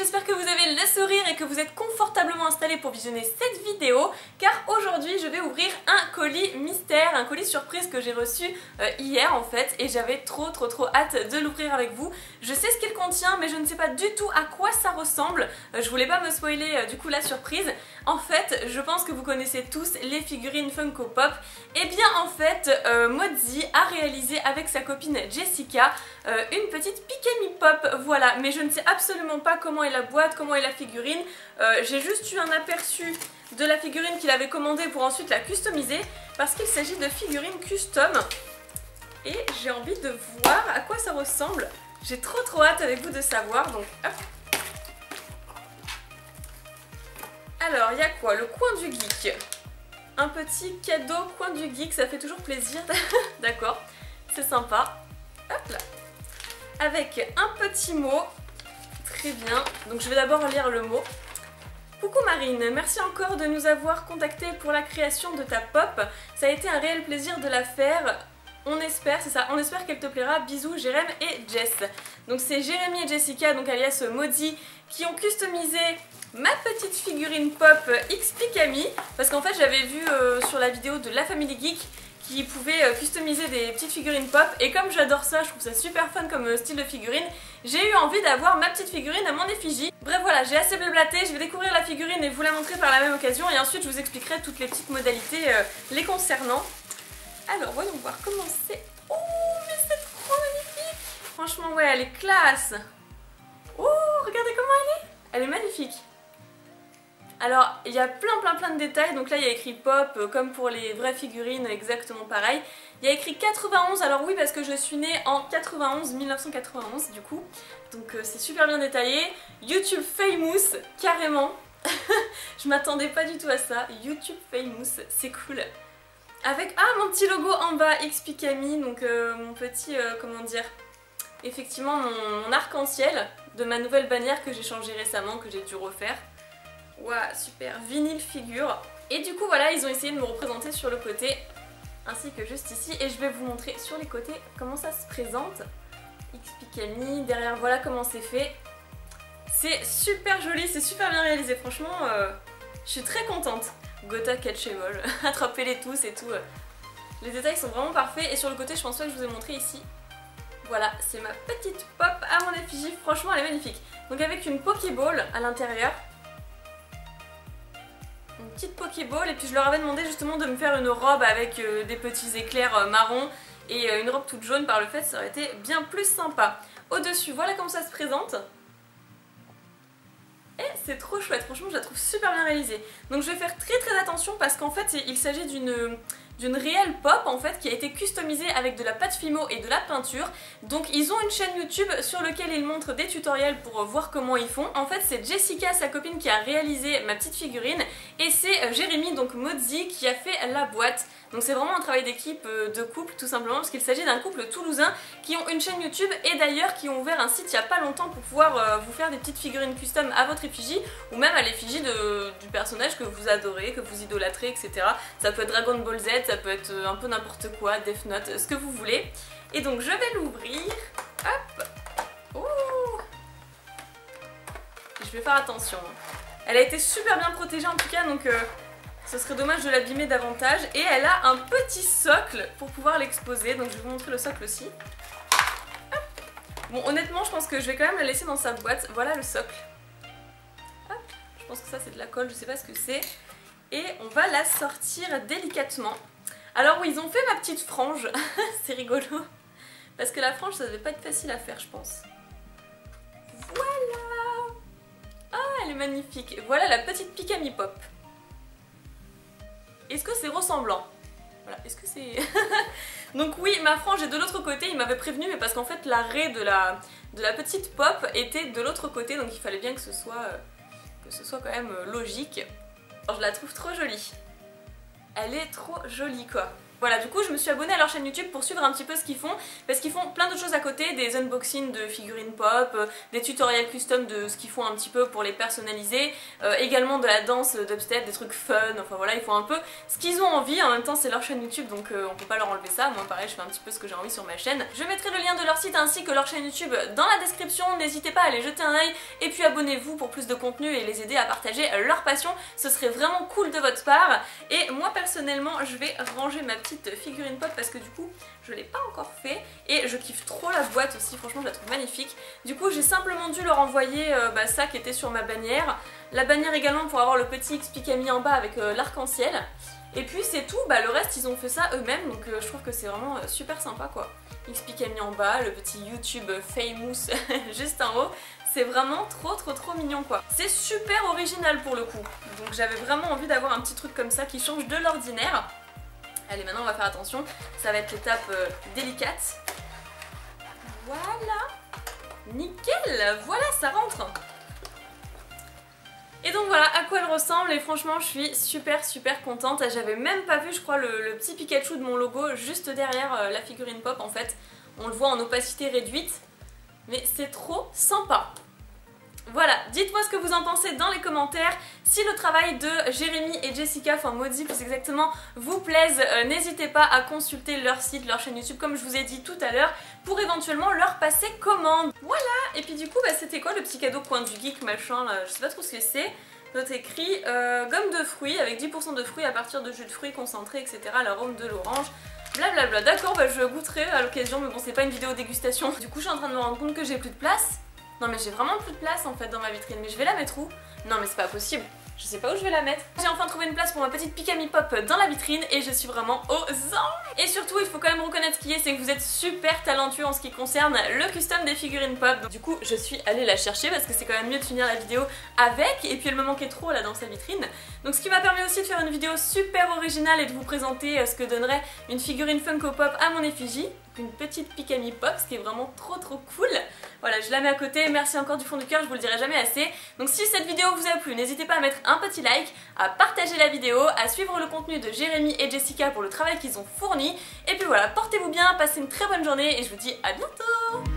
j'espère que vous avez le sourire et que vous êtes confortablement installés pour visionner cette vidéo, car aujourd'hui je vais ouvrir un colis mystère, un colis surprise que j'ai reçu hier en fait, et j'avais trop hâte de l'ouvrir avec vous. Je sais ce qu'il contient mais je ne sais pas du tout à quoi ça ressemble, je voulais pas me spoiler du coup la surprise. En fait, je pense que vous connaissez tous les figurines Funko Pop. Et bien en fait, Mozzie a réalisé avec sa copine Jessica une petite Pikami Pop, voilà. Mais je ne sais absolument pas comment est la boîte, comment est la figurine. J'ai juste eu un aperçu de la figurine qu'il avait commandée pour ensuite la customiser, parce qu'il s'agit de figurines custom. Et j'ai envie de voir à quoi ça ressemble. J'ai trop hâte avec vous de savoir, donc hop. Alors, il y a quoi? Le coin du geek. Un petit cadeau coin du geek, ça fait toujours plaisir. D'accord, c'est sympa. Hop là. Avec un petit mot. Très bien. Donc je vais d'abord lire le mot. Coucou Marine, merci encore de nous avoir contactés pour la création de ta pop. Ça a été un réel plaisir de la faire. On espère, c'est ça, on espère qu'elle te plaira. Bisous Jérém et Jess. Donc c'est Jérémy et Jessica, donc alias Mozzie, qui ont customisé ma petite figurine pop X Pikami, parce qu'en fait j'avais vu sur la vidéo de La Family Geek qui pouvait customiser des petites figurines pop, et comme j'adore ça, je trouve ça super fun comme style de figurine, j'ai eu envie d'avoir ma petite figurine à mon effigie. Bref voilà, j'ai assez blablaté, je vais découvrir la figurine et vous la montrer par la même occasion, et ensuite je vous expliquerai toutes les petites modalités les concernant. Alors voyons voir comment c'est. Oh mais c'est trop magnifique. Franchement ouais, elle est classe. Oh regardez comment elle est. Elle est magnifique. Alors il y a plein de détails, donc là il y a écrit pop comme pour les vraies figurines, exactement pareil. Il y a écrit 91, alors oui parce que je suis née en 1991 du coup, donc c'est super bien détaillé. YouTube Famous, carrément. Je m'attendais pas du tout à ça, YouTube Famous, c'est cool. Avec, mon petit logo en bas, X Pikami, donc mon petit, comment dire, effectivement mon arc-en-ciel de ma nouvelle bannière que j'ai changée récemment, que j'ai dû refaire. Ouah, super, vinyle figure. Et du coup voilà, ils ont essayé de me représenter sur le côté, ainsi que juste ici, et je vais vous montrer sur les côtés comment ça se présente. X Pikami, derrière voilà comment c'est fait. C'est super joli, c'est super bien réalisé, franchement, je suis très contente. Gotha Catchable, attrapez-les tous et tout. Les détails sont vraiment parfaits, et sur le côté je pense pas que je vous ai montré ici. Voilà, c'est ma petite pop à mon effigie, franchement elle est magnifique. Donc avec une Pokéball à l'intérieur. Une petite Pokéball, et puis je leur avais demandé justement de me faire une robe avec des petits éclairs marron et une robe toute jaune par le fait, ça aurait été bien plus sympa. Au-dessus, voilà comment ça se présente. Et c'est trop chouette, franchement je la trouve super bien réalisée. Donc je vais faire très attention parce qu'en fait il s'agit d'une réelle pop en fait qui a été customisée avec de la pâte Fimo et de la peinture. Donc ils ont une chaîne YouTube sur laquelle ils montrent des tutoriels pour voir comment ils font. En fait c'est Jessica, sa copine, qui a réalisé ma petite figurine, et c'est Jérémy, donc Mozzie, qui a fait la boîte. Donc c'est vraiment un travail d'équipe, de couple tout simplement, parce qu'il s'agit d'un couple toulousain qui ont une chaîne YouTube et d'ailleurs qui ont ouvert un site il n'y a pas longtemps pour pouvoir vous faire des petites figurines custom à votre effigie, ou même à l'effigie du personnage que vous adorez, que vous idolâtrez, etc. Ça peut être Dragon Ball Z, ça peut être un peu n'importe quoi, Death Note, ce que vous voulez. Et donc je vais l'ouvrir. Hop. Oh. Je vais faire attention. Elle a été super bien protégée en tout cas, donc ce serait dommage de l'abîmer davantage. Et elle a un petit socle pour pouvoir l'exposer, donc je vais vous montrer le socle aussi. Hop. Bon honnêtement je pense que je vais quand même la laisser dans sa boîte. Voilà le socle. Hop. Je pense que ça c'est de la colle, je sais pas ce que c'est. Et on va la sortir délicatement. Alors oui, ils ont fait ma petite frange, c'est rigolo. Parce que la frange ça devait pas être facile à faire je pense. Voilà. Ah elle est magnifique. Voilà la petite Pikami Pop. Est-ce que c'est ressemblant? Voilà, est-ce que c'est... Donc oui, ma frange est de l'autre côté, il m'avait prévenu, mais parce qu'en fait l'arrêt de la petite pop était de l'autre côté, donc il fallait bien que ce soit quand même logique. Alors, je la trouve trop jolie. Elle est trop jolie quoi. Voilà, du coup je me suis abonnée à leur chaîne YouTube pour suivre un petit peu ce qu'ils font, parce qu'ils font plein d'autres choses à côté, des unboxings de figurines pop, des tutoriels custom de ce qu'ils font un petit peu pour les personnaliser, également de la danse dubstep, des trucs fun, enfin voilà, ils font un peu ce qu'ils ont envie, en même temps c'est leur chaîne YouTube donc on peut pas leur enlever ça, moi pareil je fais un petit peu ce que j'ai envie sur ma chaîne. Je mettrai le lien de leur site ainsi que leur chaîne YouTube dans la description, n'hésitez pas à aller jeter un œil et puis abonnez-vous pour plus de contenu et les aider à partager leur passion, ce serait vraiment cool de votre part. Et moi personnellement je vais ranger ma petite figurine pop parce que du coup je l'ai pas encore fait et je kiffe trop la boîte aussi, franchement je la trouve magnifique. Du coup j'ai simplement dû leur envoyer ça qui était sur ma bannière, la bannière également pour avoir le petit XP en bas avec l'arc-en-ciel. Et puis c'est tout, le reste ils ont fait ça eux-mêmes donc je trouve que c'est vraiment super sympa quoi. XP en bas, le petit YouTube famous juste en haut. C'est vraiment trop mignon quoi. C'est super original pour le coup. Donc j'avais vraiment envie d'avoir un petit truc comme ça qui change de l'ordinaire. Allez maintenant on va faire attention, ça va être l'étape délicate. Voilà. Nickel, voilà ça rentre. Et donc voilà à quoi elle ressemble et franchement je suis super contente. J'avais même pas vu je crois le petit Pikachu de mon logo juste derrière la figurine pop en fait. On le voit en opacité réduite. Mais c'est trop sympa. Voilà, dites-moi ce que vous en pensez dans les commentaires. Si le travail de Jérémy et Jessica, enfin Maudie plus exactement, vous plaise, n'hésitez pas à consulter leur site, leur chaîne YouTube comme je vous ai dit tout à l'heure pour éventuellement leur passer commande. Voilà, et puis du coup c'était quoi le petit cadeau coin du geek machin là, je sais pas trop ce que c'est. Note écrit gomme de fruits avec 10% de fruits à partir de jus de fruits concentrés etc, l'arôme de l'orange. Blablabla, d'accord, je goûterai à l'occasion mais bon c'est pas une vidéo dégustation. Du coup je suis en train de me rendre compte que j'ai plus de place. Non mais j'ai vraiment plus de place en fait dans ma vitrine, mais je vais la mettre où? Non mais c'est pas possible, je sais pas où je vais la mettre. J'ai enfin trouvé une place pour ma petite Pikami Pop dans la vitrine et je suis vraiment aux anges. Et surtout il faut quand même reconnaître ce qui est, c'est que vous êtes super talentueux en ce qui concerne le custom des figurines pop. Donc, du coup je suis allée la chercher parce que c'est quand même mieux de finir la vidéo avec, et puis elle me manquait trop là dans sa vitrine. Donc ce qui m'a permis aussi de faire une vidéo super originale et de vous présenter ce que donnerait une figurine Funko Pop à mon effigie. Une petite Pikami Pop, ce qui est vraiment trop cool. Voilà, je la mets à côté, merci encore du fond du cœur, je vous le dirai jamais assez. Donc si cette vidéo vous a plu, n'hésitez pas à mettre un petit like, à partager la vidéo, à suivre le contenu de Jérémy et Jessica pour le travail qu'ils ont fourni. Et puis voilà, portez-vous bien, passez une très bonne journée et je vous dis à bientôt.